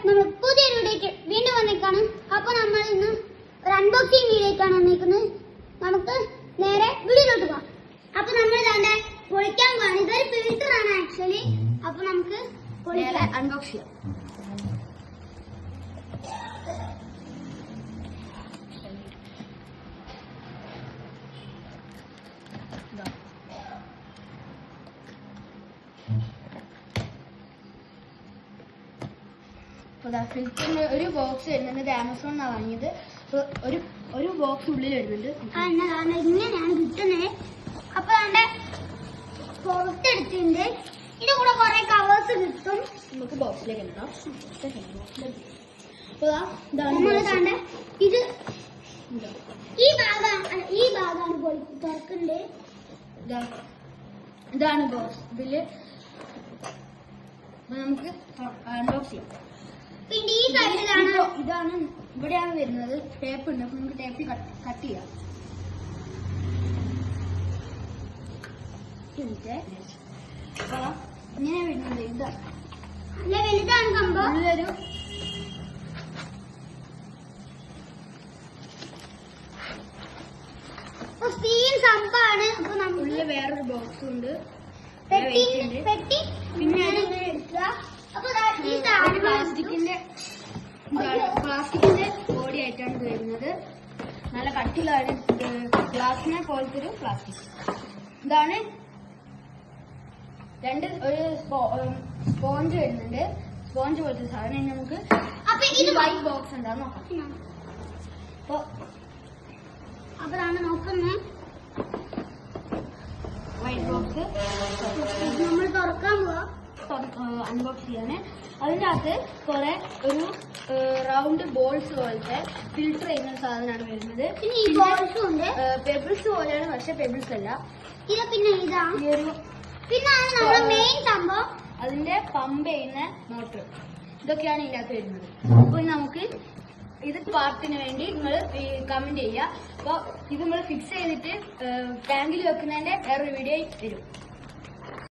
നമ്മൾ പുതിയൊരു വീഡിയോ വീണ്ടും വന്നേക്കാണ്. അപ്പൊ നമ്മൾ ഇന്ന് ഒരു അൺബോക്സിംഗ് വീഡിയോക്കാണ് വന്നേക്കുന്നത്. നമുക്ക് നേരെ വീഡിയോയിലോട്ട് പോകാം. അപ്പൊ നമ്മൾ ഇതാണ്ട് പൊളിക്കാൻ പോവാണ്. ഇതൊരു ഫിൽറ്റർ ആണ് ആക്ച്വലി. അപ്പൊ നമുക്ക് അൺബോക്സ് ചെയ്യാം. ഫിൽറ്ററിന് ഒരു ബോക്സ് വരുന്നുണ്ട്. ആമസോണിനാണ് വാങ്ങിയത്. ഒരു ബോക്സ് ഉള്ളിൽ വരുന്നുണ്ട്. ഇങ്ങനെയാണ് കിട്ടുന്നത്. അപ്പൊ അതിന്റെ പുറത്തെടുത്തിട്ടുണ്ട്. ഇതിന്റെ കൂടെ കുറെ കവേഴ്സ് കിട്ടും. നമുക്ക് ബോക്സിലേക്ക് ഇടാം. ഇത് ഈ ഭാഗമാണ് തുറക്കണ്ടേ. ഇതാണ് ബോക്സ്. ഇതില് നമുക്ക് അൺബോക്സ് ചെയ്യാം. പിന്നെ ഈ സൈഡിലാണ് ഇതാണ് ഇവിടെയാണ് വരുന്നത്. ടേപ്പ് ഉണ്ട്. അപ്പൊ നമുക്ക് ടേപ്പ് കട്ട് ചെയ്യാം. ഇങ്ങനെ വരുന്നത് ഇതാണ്. വലുതാണ് സംഭവം. ഉള്ളൊരു സംഭവമാണ്. അപ്പൊ ഉള്ളിൽ വേറൊരു ബോക്സും ഉണ്ട്. പെട്ടി പിന്നെ എടുക്കുക. അപ്പൊ പ്ലാസ്റ്റിക്കിന്റെ ബോഡി ആയിട്ടാണ് ഇത് വരുന്നത്. നല്ല കട്ടിലാണ്. ഗ്ലാസിനെ പോലത്തെ ഒരു പ്ലാസ്റ്റിക്. ഇതാണ് ഒരു സ്പോഞ്ച് വരുന്നുണ്ട്. സ്പോഞ്ച് പോലത്തെ സാധനം. ഇനി നമുക്ക് ഇത് വൈറ്റ് ബോക്സ് ഉണ്ടാവും നോക്കാം. അപ്പോഴാണ് നോക്കുന്നത്. വൈറ്റ് ബോക്സ് നമ്മൾ തുറക്കാൻ പോവാ. അൺബോക്സ് ചെയ്യാന്. അതിൻ്റെ അകത്ത് കുറെ ഒരു റൗണ്ട് ബോൾസ് പോലത്തെ ഫിൽട്ടർ ചെയ്യുന്ന സാധനമാണ് വരുന്നത്. പിന്നെ ഈ ബോൾസും ഉണ്ട്. പെബിൾസ് പോലെയാണ്, പക്ഷെ പെബിൾസ് അല്ല. ഇത് പിന്നെ ഇതാ. ഈ ഒരു പിന്നെ നമ്മുടെ മെയിൻ സംഭവം അതിന്റെ പമ്പ് ചെയ്യുന്ന മോട്ടർ. ഇതൊക്കെയാണ് ഇതിൻ്റെ അകത്ത് വരുന്നത്. അപ്പൊ നമുക്ക് ഇത് പാർട്ടിന് വേണ്ടി നിങ്ങൾ കമന്റ് ചെയ്യുക. അപ്പൊ ഇത് നമ്മൾ ഫിക്സ് ചെയ്തിട്ട് ടാങ്കിൽ വെക്കുന്നതിന്റെ വേറൊരു വീഡിയോ വരും.